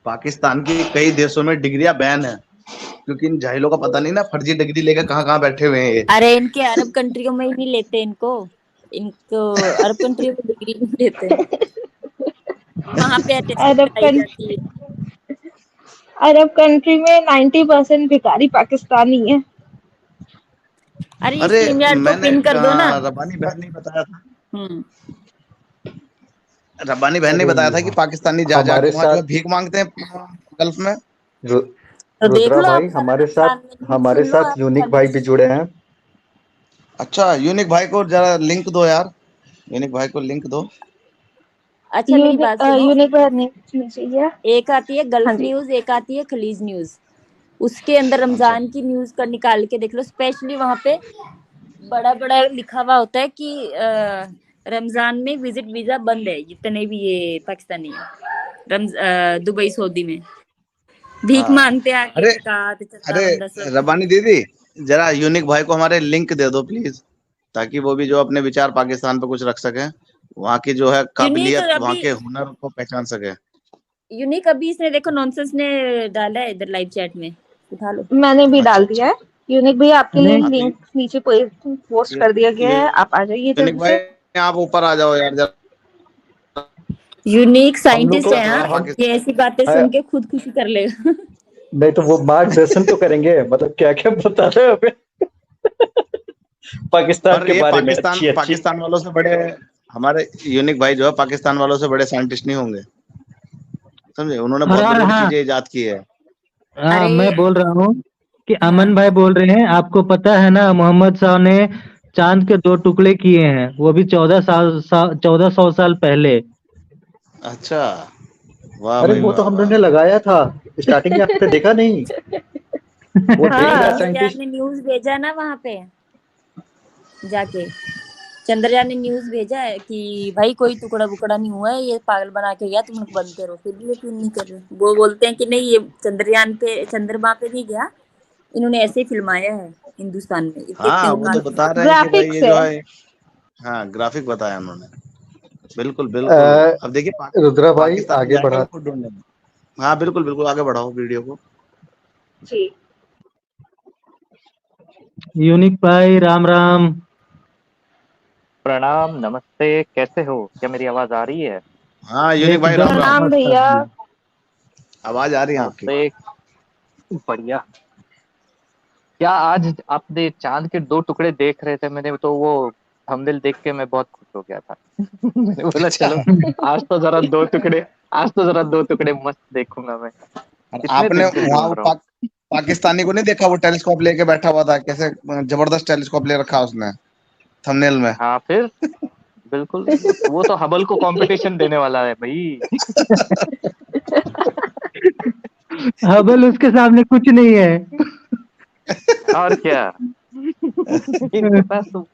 पाकिस्तान की कई देशों में डिग्रियां बैन है, क्योंकि इन जाहिलों का पता नहीं ना, फर्जी डिग्री लेकर कहाँ कहाँ बैठे हुए हैं ये। अरे इनके अरब कंट्रियों में ही नहीं लेते इनको। इनको अरब कंट्रियों में डिग्री नहीं देते, वहां पे अटेस्टेड अरब कराई कंट्री जाती है। अरब कंट्री में 90% भिखारी पाकिस्तानी है। अरे अरे स्ट्रीम यार्ड को मैंने पिन कर दो ना। रब्बानी बहन ने बताया था, हम्म। रब्बानी बहन ने अरे बताया था कि पाकिस्तानी जा हमारे जाके वहां जो है साथ भीख मांगते हैं गल्फ में। रु, तो देख रुद्रा लो भाई आप, हर रमजान में न्यूज़ हमारे सुन लो साथ आप, यूनिक हर भाई भी जुड़े हैं। अच्छा, यूनिक भाई को जरा लिंक दो यार, यूनिक भाई को लिंक दो। अच्छा मेरी बात सुनो। यूनिक पर नहीं चाहिए। एक आती है हाँ गल्फ जी। न्यूज, एक आती है खलीज न्यूज। उसके अंदर अच्छा रमजान की न्यूज का निकाल के देख लो, स्पेशली वहां पे बड़ा बड़ा लिखा हुआ होता है कि रमजान में विजिट वीजा बंद है, जितने भी ये पाकिस्तानी है दुबई सऊदी में भीख हाँ। मांगते हैं आके, अरे ज़कात चंदा अरे वंदा सब। रब्बानी दीदी, जरा यूनिक भाई को हमारे लिंक दे दो प्लीज, ताकि वो भी जो अपने विचार पाकिस्तान पे कुछ रख सके, वहाँ की जो है यूनिक काबिलियत, वहाँ अभी के हुनर को पहचान सके। यूनिक अभी इसने देखो नॉनसेंस ने डाला है इधर लाइव चैट में, उठा लो। मैंने भी अच्छा डाल अच्छा। दिया है। यूनिक भैया आपके लिए नहीं हाँ तो लिंक नीचे पोस्ट कर दिया गया है, आप आ जाइए यूनिक जल्दी भाई से। आप ऊपर आ जाओ यार जरा, यूनिक हम लोग साइंटिस्ट को है, हाँ। हम ये ऐसी बातें है, सुन के खुद खुशी कर लेगा। नहीं तो वो मार्गदर्शन तो करेंगे, मतलब क्या क्या बता रहे हैं हमें पाकिस्तान पर के ये बारे में पाकिस्तान अच्छी अच्छी। पाकिस्तान वालों से बड़े, हमारे यूनिक भाई जो है पाकिस्तान वालों से बड़े साइंटिस्ट नहीं होंगे, समझे, उन्होंने और बहुत बड़ी बड़ी हाँ, चीजें इजाद की है। हाँ अरे मैं बोल रहा हूँ कि हाँ, अमन भाई बोल रहे हैं, आपको पता है ना मोहम्मद शाह ने चांद के 2 टुकड़े किए हैं, वो भी 1400 साल पहले। अच्छा, वाह अरे भाई वो तो वाह हम लोग वाह। ने लगाया था स्टार्टिंग में, आपने देखा नहीं? वो देख अरे रहा है हाँ चंद्रयान साइंटिस्ट। ने न्यूज भेजा ना वहां पे जाके, चंद्रयान ने न्यूज भेजा है कि भाई कोई टुकड़ा बुकड़ा नहीं हुआ है, ये पागल बना के गया, तुम लोग बंद करो, फिर भी यकीन नहीं कर रहे। वो बोलते हैं कि नहीं, ये चंद्रयान पे चंद्रमा पे नहीं गया, इन्होंने ऐसे ही फिल्माया है हिंदुस्तान में, इतने इतने हाँ वो तो उड़ान। बता रहे हैं कि भाई ग्राफिक्स ये जो है। है, हाँ ग्राफिक बताया उन्होंने। बिल्कुल बिल्कुल। अब देखिए रुद्रा भाई पाकिस्तान आगे जाएगा बढ़ा। इनको ढूंढने में। हाँ बिल्कुल बिल्कुल, आगे बढ़ाओ वीडियो को। जी। यूनिक भाई राम राम। प्रणाम, नमस्ते, कैसे हो? क्या मेरी आवाज आ रही है? हाँ यूनिक भाई राम एकदम राम, प्रणाम मस्त भैया। है। आवाज आ रही है आपकी। नमस्ते। बढ़िया। क्या आज आपने चांद के 2 टुकड़े देख रहे थे? मैंने तो वो थंबनेल देख के मैं बहुत खुश हो गया था। मैंने बोला अच्छा, चलो आज तो जरा 2 टुकड़े मस्त देखूंगा मैं। और कितने आपने दिन से वहाँ ढूंढ वो रहा हूँ। पाकिस्तानी को नहीं देखा, वो टेलीस्कोप लेके बैठा हुआ था, कैसे जबरदस्त टेलीस्कोप ले रखा उसने थंबनेल में। हाँ फिर, बिल्कुल। वो तो हबल को कंपटीशन देने वाला है भाई। हबल उसके सामने कुछ नहीं है। और क्या। इनके पास तो,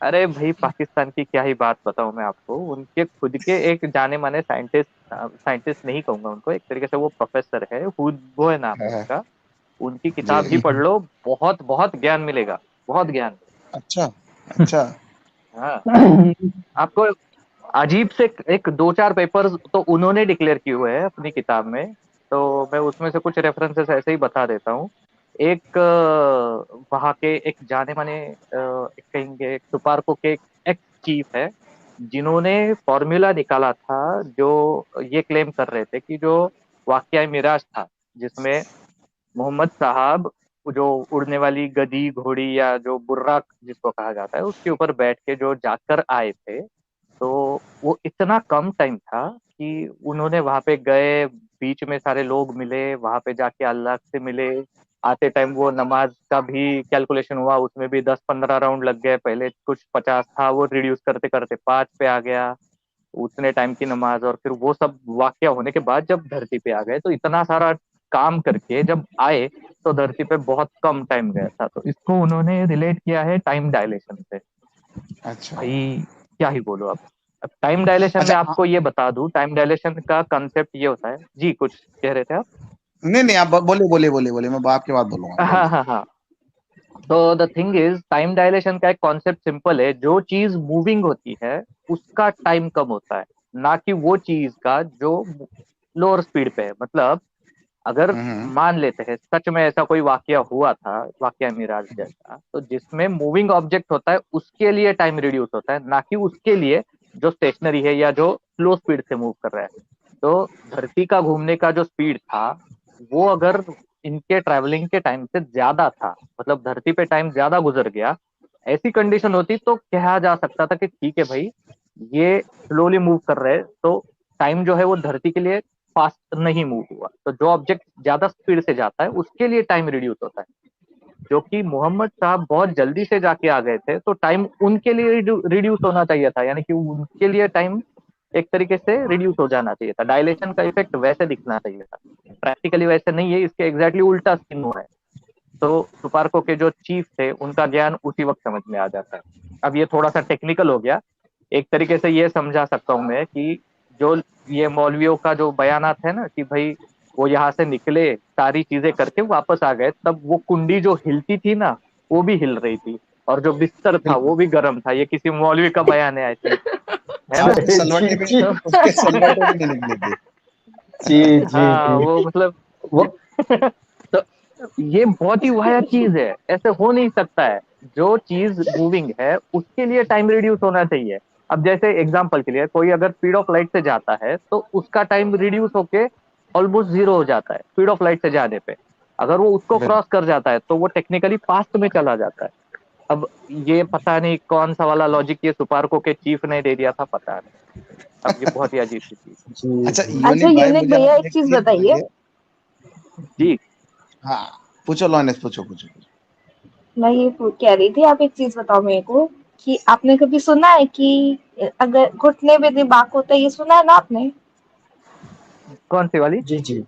अरे भाई पाकिस्तान की क्या ही बात बताऊं मैं आपको। उनके खुद के एक जाने माने साइंटिस्ट, साइंटिस्ट नहीं कहूंगा उनको, एक तरीके से वो प्रोफेसर है, वो है नाम है हाँ, उनका। उनकी जी। किताब ही पढ़ लो, बहुत बहुत ज्ञान मिलेगा, बहुत ज्ञान। अच्छा अच्छा। हाँ, आपको अजीब से एक 2-4 पेपर तो उन्होंने डिक्लेयर किए हुए हैं अपनी किताब में। तो मैं उसमें से कुछ रेफरेंसेस ऐसे ही बता देता हूँ। एक वहाँ के एक जाने माने एक कहेंगे सुपारको के एक्स चीफ है, जिन्होंने फॉर्मूला निकाला था, जो ये क्लेम कर रहे थे कि जो वाकया मिराज था, जिसमें मोहम्मद साहब जो उड़ने वाली गधी घोड़ी या जो बुर्राक जिसको कहा जाता है उसके ऊपर बैठ के जो जाकर आए थे, तो वो इतना कम टाइम था कि उन्होंने वहां पे गए, बीच में सारे लोग मिले, वहां पे जाके अल्लाह से मिले। आते टाइम वो नमाज का भी कैलकुलेशन हुआ, उसमें भी 10-15 राउंड लग गए। पहले कुछ 50 था, वो रिड्यूस करते करते 5 पे आ गया उतने टाइम की नमाज। और फिर वो सब वाकया होने के बाद जब धरती पे आ गए, तो इतना सारा काम करके जब आए, तो धरती पे बहुत कम टाइम गया था। तो इसको उन्होंने रिलेट किया है टाइम डायलेशन से। अच्छा भाई क्या ही बोलो अब टाइम डायलेशन में अच्छा। आपको ये बता दूं, टाइम डायलेशन का कंसेप्ट ये होता है जी, कुछ कह रहे थे आप? नहीं नहीं, आप बोलिए बोलिए बोलिए बोलिए, मैं आपकी बात बोलूंगा, हाँ बोलिए। हाँ हाँ। तो the thing is, time dilation का एक कॉन्सेप्ट सिंपल है, जो चीज मूविंग होती है उसका टाइम कम होता है, ना कि वो चीज का जो लोअर स्पीड पे है। मतलब अगर मान लेते हैं सच में ऐसा कोई वाकया हुआ था, वाकया मिराज जैसा, तो जिसमें मूविंग ऑब्जेक्ट होता है उसके लिए टाइम रिड्यूस होता है, ना कि उसके लिए जो स्टेशनरी है या जो स्लो स्पीड से मूव कर रहा है। तो धरती का घूमने का जो स्पीड था वो अगर इनके ट्रैवलिंग के टाइम से ज्यादा था, मतलब धरती पे टाइम ज्यादा गुजर गया, ऐसी कंडीशन होती तो कहा जा सकता था कि ठीक है भाई ये स्लोली मूव कर रहे हैं, तो टाइम जो है वो धरती के लिए फास्ट नहीं मूव हुआ, तो जो ऑब्जेक्ट ज्यादा स्पीड से जाता है उसके लिए टाइम रिड्यूस होता है। जो कि मोहम्मद साहब बहुत जल्दी से जाके आ गए थे, तो टाइम उनके लिए रिड्यूस होना चाहिए था, यानी कि उनके लिए टाइम एक तरीके से रिड्यूस हो जाना चाहिए था, डायलेशन का इफेक्ट वैसे दिखना चाहिए था। प्रैक्टिकली वैसे नहीं है, इसके एग्जैक्टली उल्टा सीन हुआ है। तो सुपार्को के जो चीफ थे उनका ज्ञान उसी वक्त समझ में आ जाता है। अब ये थोड़ा सा टेक्निकल हो गया, एक तरीके से ये समझा सकता हूँ मैं कि जो ये मौलवियों का जो बयानात है ना कि भाई वो यहाँ से निकले सारी चीजें करके वापस आ गए, तब वो कुंडी जो हिलती थी ना वो भी हिल रही थी, और जो बिस्तर था वो भी गर्म था। ये किसी मौलवी का बयान है, आई थिंक, है ना? उसके सलवटे भी जी उसके सलवटे भी नहीं निकली थी। जी जी हाँ जी वो मतलब वो तो ये बहुत ही वाहियात चीज है, ऐसे हो नहीं सकता है। जो चीज मूविंग है उसके लिए टाइम रिड्यूस होना चाहिए। अब जैसे एग्जांपल के लिए कोई अगर स्पीड ऑफ लाइट से जाता है तो उसका टाइम रिड्यूस होके ऑलमोस्ट जीरो हो जाता है स्पीड ऑफ लाइट से जाने पे। अगर वो उसको क्रॉस कर जाता है तो वो टेक्निकली पास्ट में चला जाता है। अब ये पता नहीं कौन सा वाला लॉजिक ये सुपार्को के चीफ ने दे दिया था, पता नहीं। अब ये बहुत ही अजीब सी चीज। जी अच्छा जी अच्छा यूनिक भाई, यूनिक मुझे भैया आप एक एक चीज चीज बताइए। बताइए। जी हाँ, पूछो लॉनेस, पूछो पूछो पूछो। मैं ये कह रही थी, आप एक चीज बताओ मेरे को कि आपने कभी सुना है कि अगर घुटने में दिमाग होता है, ये सुना है ना आपने? कौन सी वाली? जी जी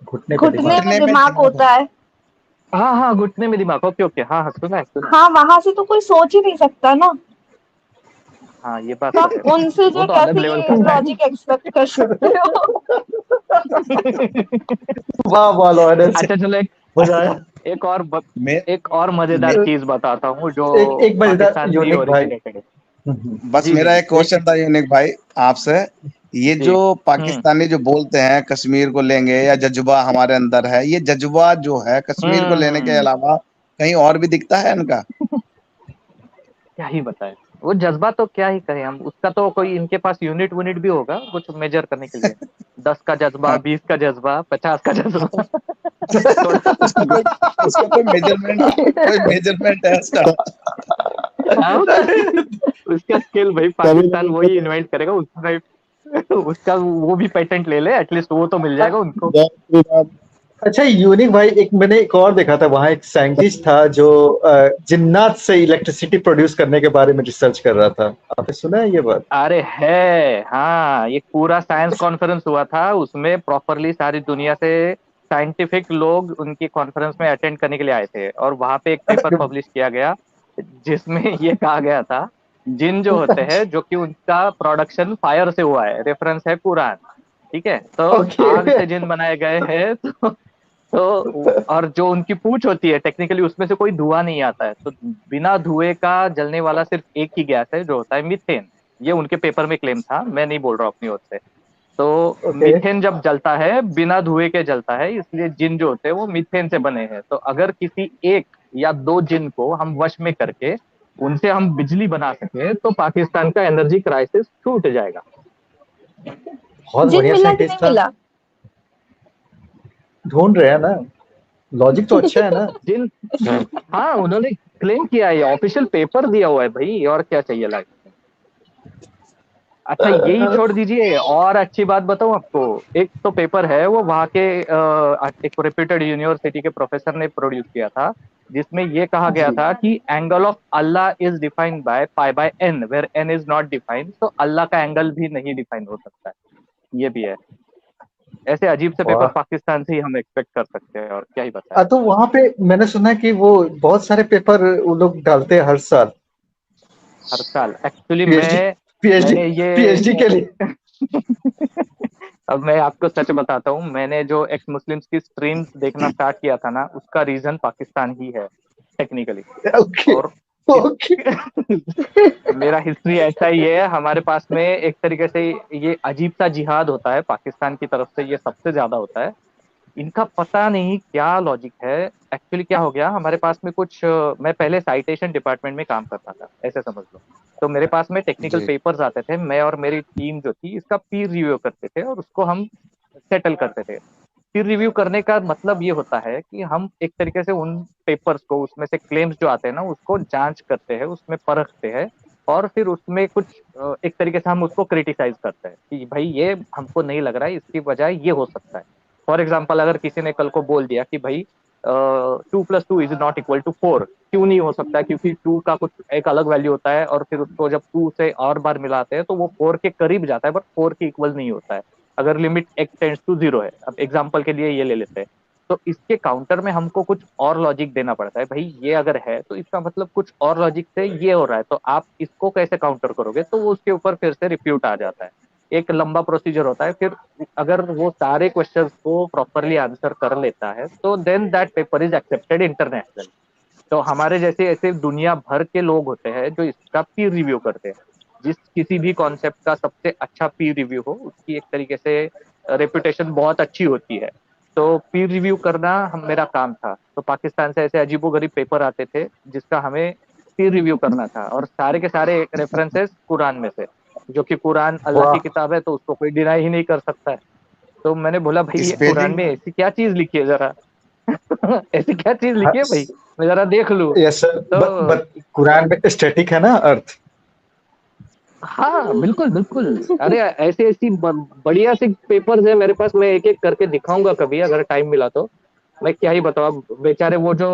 घुटने पे घुटने दिमाग। में घुटने में दिमाग दिमाग होता होता है। हाँ हाँ, घुटने में दिमाग, ओके ओके, हाँ हाँ, सुना है सुना है। हाँ, वहां से तो कोई सोच ही नहीं सकता ना। हाँ ये बात तो तो आप है, उनसे वो जो तो अलग कैसे लेवल ये का लॉजिक एक्सपेक्ट कर सकते हो? साइंस। वाह वाह लॉरेंस, अच्छा चलो मजा आया। एक और मैं, एक और मजेदार मैं चीज बताता हूँ जो एक एक मजेदार पाकिस्तान से ही यूनिक भाई। ओरिजिनेटेड है। बस जी जी मेरा जी एक क्वेश्चन था यूनिक भाई आपसे। ये जी। जो हम्म पाकिस्तानी जो बोलते हैं कश्मीर को लेंगे, या जज्बा हमारे अंदर है, ये जज्बा जो है कश्मीर को लेने के हम्म, अलावा कहीं और भी दिखता है इनका? क्या ही बताए। वो जज्बा तो क्या ही कहें हम, उसका तो कोई इनके पास यूनिट यूनिट भी होगा कुछ मेजर करने के लिए। 10 का जज्बा, हाँ, 20 का जज्बा, 50 का जज्बा। थोड़ा उसका कोई उसका कोई मेजरमेंट है उसका? हाँ, उसका स्किल भाई कभी पाकिस्तान कभी वही इन्वेंट करेगा उसमें। उसका वो भी पेटेंट ले ले, एटलीस्ट वो तो मिल जाएगा उनको। अच्छा यूनिक भाई, एक मैंने एक और देखा था, वहाँ एक साइंटिस्ट था जो जिन्नात से इलेक्ट्रिसिटी प्रोड्यूस करने के बारे में रिसर्च कर रहा था। आपने सुना है ये बात? अरे है, हाँ, ये पूरा साइंस कॉन्फ्रेंस हुआ था, उसमें प्रॉपरली सारी दुनिया से साइंटिफिक लोग उनकी कॉन्फ्रेंस में अटेंड करने के लिए आए थे, और वहां पे एक पेपर पब्लिश किया गया जिसमें ये कहा गया था जिन जो होते हैं जो कि उनका प्रोडक्शन फायर से हुआ है, रेफरेंस है कुरान, ठीक है, तो ओके आग से जिन बनाए गए हैं, तो और जो उनकी पूंछ होती है टेक्निकली उसमें से कोई धुआं नहीं आता है, तो बिना धुएं का जलने वाला सिर्फ एक ही गैस है जो होता है मीथेन। ये उनके पेपर में क्लेम था, मैं नहीं बोल रहा हूँ अपनी ओर से। तो ओके मीथेन जब जलता है बिना धुएं के जलता है, इसलिए जिन जो होते हैं वो मीथेन से बने हैं। तो अगर किसी एक या दो जिन को हम वश में करके उनसे हम बिजली बना सके तो पाकिस्तान का एनर्जी क्राइसिस छूट जाएगा। बहुत जिन बढ़िया मिला कि नहीं साइंटिस्ट था। मिला? ढूंढ रहे हैं ना, लॉजिक तो अच्छा है ना। जिन, हाँ उन्होंने क्लेम किया है, ऑफिशियल पेपर दिया हुआ है भाई, और क्या चाहिए लाइफ में। अच्छा यही छोड़ दीजिए, और अच्छी बात बताऊं आपको, एक तो पेपर है वो वहाँ के एक रेप्यूटेड यूनिवर्सिटी के प्रोफेसर ने प्रोड्यूस किया था, जिसमें ये कहा गया जी था कि एंगल ऑफ अल्लाह is defined by pi by N, where N is not defined, तो अल्लाह का एंगल भी नहीं डिफाइन हो सकता है। ये भी है। ऐसे अजीब से पेपर वाह। पाकिस्तान से ही हम एक्सपेक्ट कर सकते हैं, और क्या ही बताएं। तो वहां पे मैंने सुना है कि वो बहुत सारे पेपर वो लोग डालते हैं हर साल, हर साल एक्चुअली पीएचडी पीएचडी मैंने ये पीएचडी के लिए। अब मैं आपको सच बताता हूँ, मैंने जो एक्स मुस्लिम्स की स्ट्रीम्स देखना स्टार्ट किया था ना, उसका रीजन पाकिस्तान ही है टेक्निकली। ओके और ओके मेरा हिस्ट्री ऐसा ही है। हमारे पास में एक तरीके से ये अजीब सा जिहाद होता है पाकिस्तान की तरफ से, ये सबसे ज्यादा होता है। इनका पता नहीं क्या लॉजिक है। एक्चुअली क्या हो गया, हमारे पास में कुछ मैं पहले साइटेशन डिपार्टमेंट में काम करता था, ऐसे समझ लो। तो मेरे पास में टेक्निकल जी पेपर्स आते थे, मैं और मेरी टीम जो थी इसका पीर रिव्यू करते थे और उसको हम सेटल करते थे। पीर रिव्यू करने का मतलब ये होता है कि हम एक तरीके से उन पेपर्स को, उसमें से क्लेम्स जो आते हैं ना, उसको जांच करते हैं, उसमें परखते हैं, और फिर उसमें कुछ एक तरीके से हम उसको क्रिटिसाइज करते हैं कि भाई ये हमको नहीं लग रहा है, इसकी बजाय ये हो सकता है। फॉर एग्जाम्पल, अगर किसी ने कल को बोल दिया कि भाई 2+2 इज नॉट इक्वल टू 4, क्यों नहीं हो सकता है? क्योंकि 2 का कुछ एक अलग वैल्यू होता है, और फिर उसको जब 2 से और बार मिलाते हैं तो वो 4 के करीब जाता है, बट 4 के इक्वल नहीं होता है, अगर लिमिट x टेंड्स टू 0 है। अब एग्जाम्पल के लिए ये ले लेते हैं। तो इसके काउंटर में हमको कुछ और लॉजिक देना पड़ता है, भाई ये अगर है तो इसका मतलब कुछ और लॉजिक से ये हो रहा है, तो आप इसको कैसे काउंटर करोगे? तो वो उसके ऊपर फिर से रिप्यूट आ जाता है, एक लंबा प्रोसीजर होता है। फिर अगर वो सारे क्वेश्चंस को प्रॉपरली आंसर कर लेता है तो then that paper is accepted international. तो हमारे जैसे ऐसे दुनिया भर के लोग होते हैं जो इसका पीर रिव्यू करते हैं। जिस किसी भी कॉन्सेप्ट का सबसे अच्छा पीर रिव्यू हो, उसकी एक तरीके से रेपुटेशन बहुत अच्छी होती है। तो पीर रिव्यू करना मेरा काम था। तो पाकिस्तान से ऐसे अजीबोगरीब पेपर आते थे जिसका हमें पीर रिव्यू करना था, और सारे के सारे रेफरेंसेस कुरान में से, जो कि कुरान अल्लाह वाह की किताब है, तो उसको कोई डिनाई ही नहीं कर सकता है। तो मैंने बोला भाई ये कुरान स्पेलिंग में ऐसी क्या चीज लिखी है जरा ऐसी क्या चीज लिखी है भाई, मैं जरा देख लूं। यस सर तो बट कुरान में स्टैटिक है ना अर्थ हाँ बिल्कुल बिल्कुल। अरे ऐसी ऐसी बढ़िया सी पेपर्स है मेरे पास, मैं एक एक करके दिखाऊंगा कभी अगर टाइम मिला तो। मैं क्या ही बताऊं, बेचारे वो जो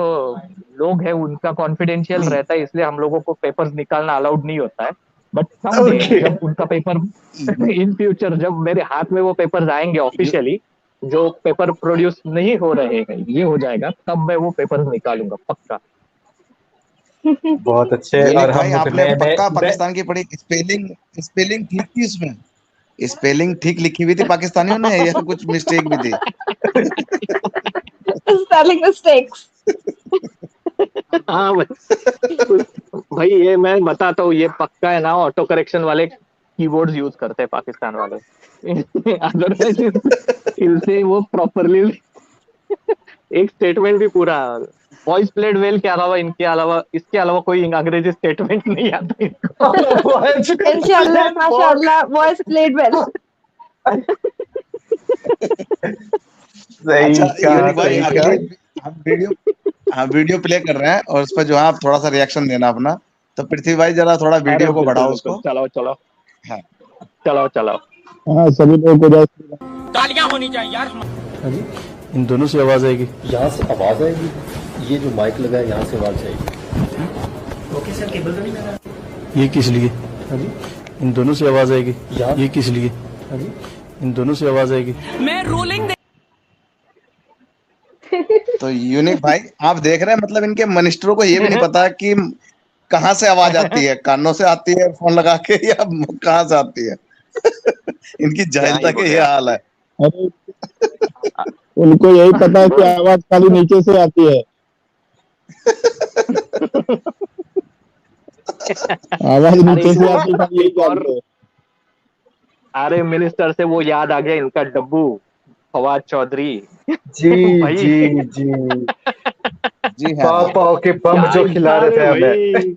लोग हैं उनका कॉन्फिडेंशियल रहता है, इसलिए हम लोगों को पेपर्स निकालना अलाउड नहीं होता है। बट समडे ओके जब उनका पेपर इन फ्यूचर जब मेरे हाथ में वो पेपर्स आएंगे ऑफिशियली, जो पेपर प्रोड्यूस नहीं हो रहे हैं, ये हो जाएगा, तब मैं वो पेपर्स निकालूंगा पक्का। बहुत अच्छे। यूनिक और भाई, हम आपने नए पक्का नए पाकिस्तान की पढ़ी? स्पेलिंग स्पेलिंग ठीक थी उसमें? स्पेलिंग ठीक लिखी हुई थी पाकिस्तानियों ने या कुछ मिस्टेक भी थी? Spelling mistakes. हाँ भाई ये मैं बताता हूँ, ये पक्का है ना, ऑटो करेक्शन वाले कीबोर्ड्स यूज करते हैं पाकिस्तान वाले अदरवाइज इनसे वो प्रॉपरली एक स्टेटमेंट भी पूरा, वॉइस प्लेड वेल के अलावा, इनके अलावा, इसके अलावा कोई अंग्रेजी स्टेटमेंट नहीं आता इनको Inshallah, mashallah, voice played well. अच्छा यूनिक भाई, सही अगली कहा। हम वीडियो प्ले कर रहे हैं और उस पर जो है आप थोड़ा सा रिएक्शन देना अपना। तो पृथ्वी भाई जरा थोड़ा अरे वीडियो को बिल्कुल बढ़ाओ बिल्कुल, उसको। चलाओ चलाओ हाँ चलाओ चलाओ। हाँ सभी लोगों को जय श्री राम। तालियां होनी चाहिए यार। हाँ जी, इन दोनों से आवाज आएगी। यहाँ से आवाज आएगी, ये जो माइक लगा है यहाँ से आवाज आएगी। ओके सर, केबल तो नहीं लगा? ये किस लिए? हाँ जी, इन दोनों से आवाज आएगी। यहाँ ये किस लिए? हाँ जी, इन दोनों से आवाज आएगी। मैं रूलिंग तो यूनिक भाई आप देख रहे हैं, मतलब इनके मिनिस्टरों को ये भी नहीं पता कि कहाँ से आवाज आती है, कानों से आती है फोन लगा के या कहाँ से आती है इनकी जाहिलता के ये हाल है। अरे उनको यही पता है कि आवाज खाली नीचे से आती है, आवाज नीचे से आती है, खाली यही जानते हैं। अरे मिनिस्टर से वो याद आ गया, इनका डब्बू फवाद चौधरी जी भाई। जी जी जी हाँ पाव पाव के बम जो खिला रहे थे हमें,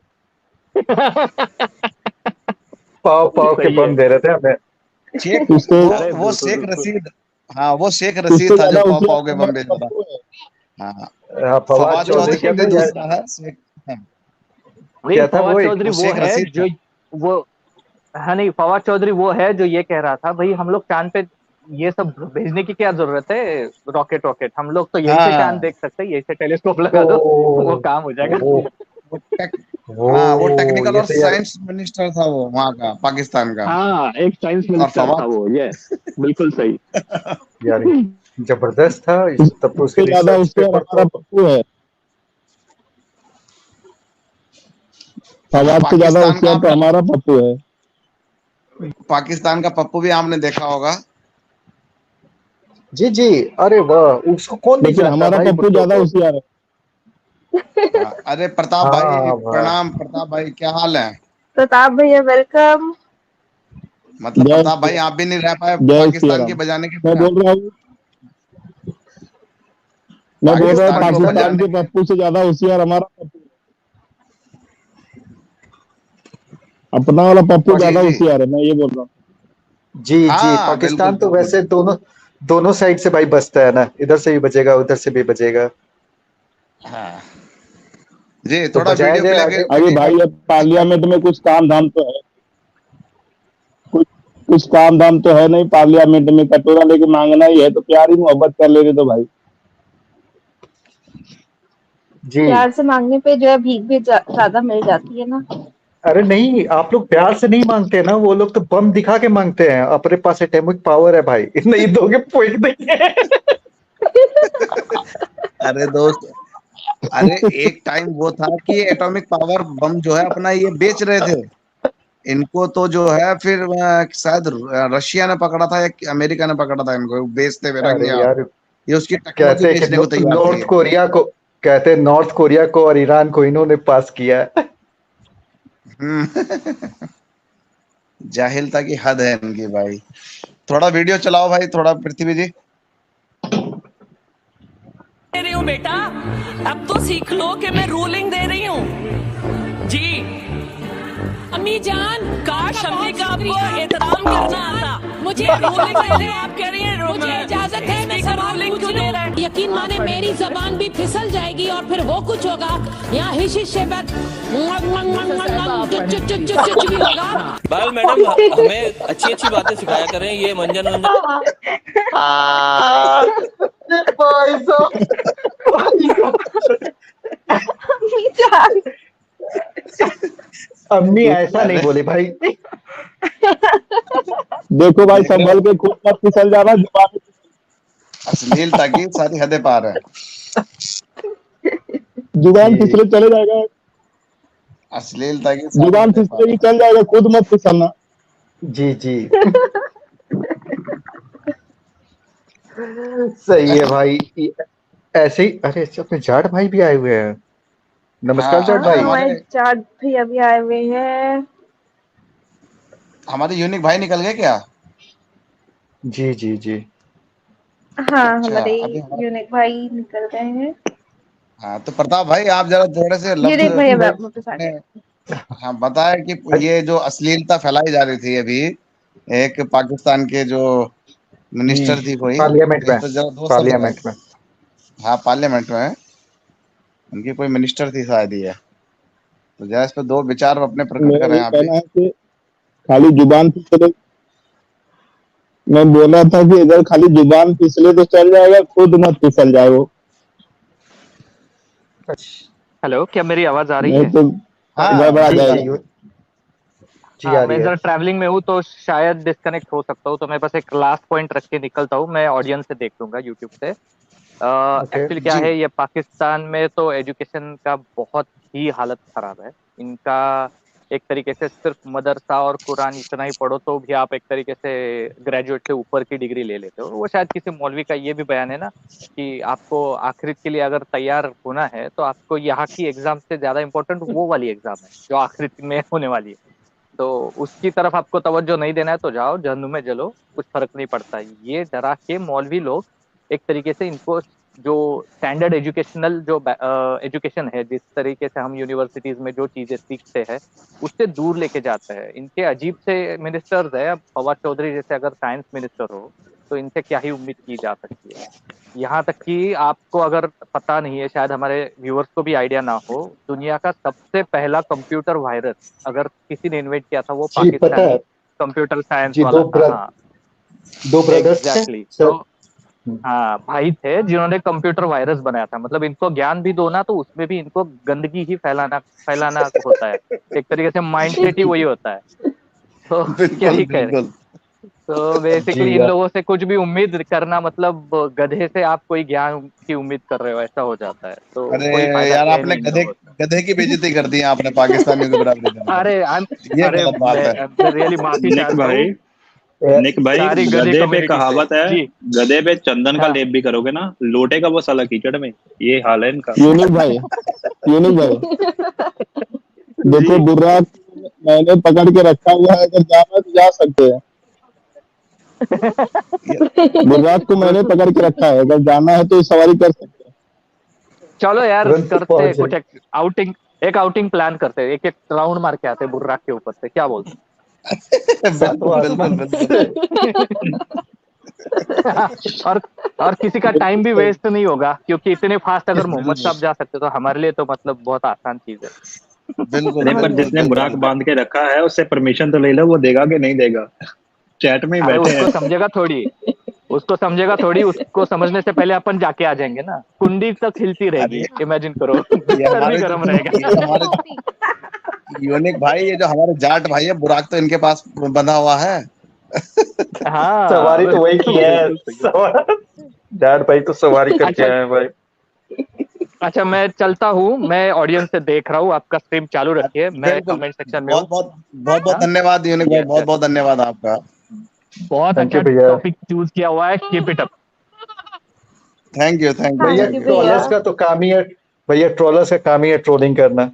पाव पाव के सही बम है। दे रहे थे हमें। शेख उससे वो अरे वो बिल्कुल शेख बिल्कुल। रशीद, हाँ वो शेख उससे रशीद था ज्यादा जो पाव उसे पाव के बम हमारा भेज रहा पप्पू है। था। हाँ हाँ, फवाद फवाद चौधरी चौधरी क्या भी था यार? दूसरा है शेख। हाँ, नहीं, क्या था फवाद वो? चौधरी वो वो शेख है रशीद जो था। वो हाँ नहीं, फवाद चौधरी वो है जो ये कह रहा था भाई हम लोग चांद पे ये सब भेजने की क्या जरूरत है, रॉकेट रॉकेट, हम लोग तो यहीं से चांद हाँ देख सकते हैं, यहीं से टेलीस्कोप ओ लगा दो वो काम हो जाएगा। ओ वो टेक ओ हाँ वो टेक्निकल ये और तो यार साइंस मिनिस्टर था वो वहाँ का, पाकिस्तान का। हाँ एक साइंस और मिनिस्टर था फवाद वो, ये बिल्कुल सही। यार जबरदस्त था तब तो उसके उससे ज्यादा रिसर्च उससे पेपर हमारा तो पप्पू है, अच्छा फवाद से ज्यादा पाकिस्तान का होशियार तो आपने, हमारा पप्पू है। पाकिस्तान का पप्पू भी आपने देखा होगा। जी जी। अरे वाह, उसको कौन नहीं लेकिन जानता हमारा भाई, पप्पू भुट्टो ज्यादा को। होशियार है। अरे प्रताप भाई, हाँ भाई प्रणाम प्रताप भाई, क्या हाल है? प्रताप भैया वेलकम। मतलब जय प्रताप भाई आप भी नहीं रह पाए जय श्री पाकिस्तान के राम। बजाने के मैं बिना? बोल रहा हूँ मैं बोल रहा हूँ पाकिस्तान को पाकिस्तान बजाने के के, पप्पू से ज्यादा होशियार हमारा पप्पू। अपना वाला पप्पू जी ज्यादा जी होशियार है, मैं ये बोल रहा हूँ। जी जी, हाँ बिल्कुल पाकिस्तान तो बिल्कुल। वैसे दोनों दोनों साइड से भाई बचता है ना, इधर से भी बचेगा उधर से भी बचेगा। हाँ जी, तो थोड़ा बजाया वीडियो जाए प्ले आगे। अरे भाई अब पार्लियामेंट में कुछ काम धाम तो है, कुछ कुछ काम धाम तो है नहीं पार्लियामेंट में, कटोरा लेके मांगना ही है तो प्यार ही मोहब्बत कर ले रहे तो भाई। जी। प्यार से मांगने पे जो है भीख भी ज्यादा मिल जाती है ना। अरे नहीं, आप लोग प्यार से नहीं मांगते ना, वो लोग तो बम दिखा के मांगते हैं, अपने पास एटॉमिक पावर है भाई, नहीं दोगे फेंक देंगे। अरे दोस्त, अरे एक टाइम वो था कि एटॉमिक पावर बम जो है अपना ये बेच रहे थे, इनको तो जो है फिर शायद रशिया ने पकड़ा था या अमेरिका ने पकड़ा था, इनको बेचते हुए रंगे अरे हाथ। यार, ये उसकी टेक्नोलॉजी कहते हैं कि बेचने को तैयार थी नॉर्थ ये। कोरिया को, कहते हैं नॉर्थ कोरिया को और ईरान को इन्होंने पास किया है। हम्म। जाहिलता की हद है इनकी भाई। थोड़ा वीडियो चलाओ भाई, थोड़ा पृथ्वी जी। दे रही हूँ बेटा, अब तो सीख लो कि मैं रूलिंग दे रही हूँ जी। अम्मी जान, काश अम्मी का आपको एहतराम करना आता। मुझे रूलिंग दे रहे आप कह रही हैं, मुझे इजाजत है मैं सवाल पूछ लूं। यकीन माने मेरी जबान भी फिसल जाएगी और फिर वो कुछ होगा यहाँ हिश से बात भी होगा। बाल मैडम हमें अच्छी अच्छी बातें सिखाया करें, ये मंजन भाई साहब, अम्मी ऐसा नहीं बोले भाई। देखो भाई देख लो, संभल के खुद मत फिसल जाना, जुबान अश्लीलता की सारी हदें पार है। जुबान फिसले चले जाएगा, अश्लीलता की सारी जुबान हदें पार फिसलेगी है। चल जाएगा, खुद मत फिसलना। जी जी। सही है भाई। ऐसे ही, अरे अपने जाट भाई भी आए हुए हैं। नमस्कार हाँ जाट हाँ भाई। हमारे चार भैया भी आए हुए हैं। हमारे यूनिक भाई निकल गए क्या? जी जी जी। हाँ अच्छा हमारे अभी हमारा, यूनिक भाई निकल गए हैं। हाँ तो प्रताप भाई आप जरा थोड़े से लफ्ज यूनिक भैया मैं वापस आ अपने, गए। हाँ बताया कि ये जो अश्लीलता फैलाई जा रही थी अभी, एक पाकिस्तान के जो जी, मिनिस्टर थी कोई, पार्लियामेंट इस में, पर जरा दो शब्द पार्लियामेंट में। हाँ पार्लियामेंट में उनकी कोई मिनिस्टर थी शायद ये, तो जरा इस पर दो विचार अपने प्रकट मेरा करें ये आप भी। कहना है कि खाली जुबान फिसले, मैं बोल रहा था कि इधर खाली जुबान फिसले तो चल जाएगा, खुद मत फिसल जाओ, हेलो, क्या मेरी आवाज आ रही नहीं है? तो हाँ गड़बड़ा जी बिल्कुल। जी जाएगा। जी, हाँ, आ रही मैं है। जरा ट्रैवलिंग में हूँ तो शायद डिस्कनेक्ट हो सकता हूँ, तो मैं बस एक लास्ट पॉइंट रख के निकलता हूँ, मैं ऑडियंस से देख लूंगा यूट्यूब से। ओके। एक्चुअली क्या जी है, ये पाकिस्तान में तो एजुकेशन का बहुत ही हालत खराब है इनका। एक तरीके से सिर्फ मदरसा और कुरान इतना ही पढ़ो तो भी आप एक तरीके से ग्रेजुएट से ऊपर की डिग्री ले लेते हो। वो शायद किसी मौलवी का ये भी बयान है ना कि आपको आखिरत के लिए अगर तैयार होना है तो आपको यहाँ की एग्जाम से ज्यादा इम्पोर्टेंट वो वाली एग्जाम है जो आखिरत में होने वाली है। तो उसकी तरफ आपको तवज्जो नहीं देना है तो जाओ जहन्नुम में जलो, कुछ फर्क नहीं पड़ता। ये डरा के मौलवी लोग एक तरीके से इनको जो स्टैंडर्ड एजुकेशनल जो एजुकेशन है, जिस तरीके से हम यूनिवर्सिटीज में जो चीजें सीखते हैं उससे दूर लेके जाता है। इनके अजीब से मिनिस्टर्स है। अब फवाद चौधरी जैसे अगर साइंस मिनिस्टर हो तो इनसे क्या ही उम्मीद की जा सकती है। यहाँ तक कि आपको अगर पता नहीं है, शायद हमारे व्यूअर्स को भी आइडिया ना हो, दुनिया का सबसे पहला कंप्यूटर वायरस अगर किसी ने इन्वेंट किया था वो जी पता पाकिस्तानी है। कंप्यूटर साइंस जी, वाला था। हाँ दो ब्रदर्स थे एग्जैक्टली सर। तो हाँ, भाई थे जिन्होंने कंप्यूटर वायरस बनाया था। मतलब इनको ज्ञान भी दो ना तो उसमें भी इनको गंदगी ही फैलाना फैलाना होता है। एक तरीके से माइंड सेट ही वही होता है। तो क्या बिल्कुल ही करें। बिल्कुल। तो बेसिकली जी इन लोगों से कुछ भी उम्मीद करना मतलब गधे से आप कोई ज्ञान की उम्मीद कर रहे हो ऐसा हो जाता है। तो अरे कोई फायदा यार है आपने नहीं इन गधे लोगों से। गधे की बेइज्जती कर दी है आपने पाकिस्तानियों की बराबरी करके, अरे ये अरे गलत बात है। मैं रियली माफी यूनिक चाहता हूँ। भाई निक भाई, सारी गधी गधे पे community कहावत से। है, जी। गधे पे चंदन का हाँ। लेप भी करोगे ना, लोटेगा वो साला कीचड़ में। ये हाल है इनका। यूनिक भाई, यूनिक भाई, देखो बुर्राक मैंने पकड़ के रखा हुआ है, अगर जाना तो जा सकते हैं। बुर्राक को मैंने पकड़ के रखा है, अगर जाना है तो सवारी कर सकते हैं। चलो यार, तुरंत करते पहुंच हैं कुछ एक आउटिंग प्लान करते हैं, एक राउंड मार के आते हैं बुर्राक के ऊपर से, क्या बोलते और किसी का टाइम भी वेस्ट नहीं होगा, क्योंकि इतने फास्ट अगर मोहम्मद साहब जा सकते तो हमारे लिए तो मतलब बहुत आसान चीज है। बिल्कुल अरे पर बिल्कुल जिसने बुराक बिल्कुल। बांध के रखा है उससे परमिशन तो ले लो, वो देगा कि नहीं देगा। चैट में ही अरे बैठे उसको हैं। समझेगा थोड़ी, उसको समझने से पहले अपन जाके आ जाएंगे ना, कुंडी तक हिलती रहेगी, इमेजिन करो, ये बिस्तर भी हमारे गर्म ये रहेगा। हमारे यूनिक भाई, ये जो हमारे जाट भाई है, बुराक तो इनके पास बंधा हुआ है। हाँ, सवारी तो वही की है, जाट भाई तो सवारी करके अच्छा। आए हैं भाई। अच्छा, मैं चलता हूँ, मैं ऑडियंस से देख रहा हूँ, आपका स्ट्रीम चालू रखिए, मैं बिल्कुल, कमेंट सेक्शन में हूँ। बहुत धन्यवाद यूनिक भाई, बहुत धन्यवाद आपका। बहुत Thank you, अच्छा भैया। टॉपिक चूज किया हुआ है, keep it up. Thank you भैया Thank you, ट्रोलर्स भैया। का तो काम ही है, भैया ट्रोलर्स का काम ही है ट्रोलिंग करना।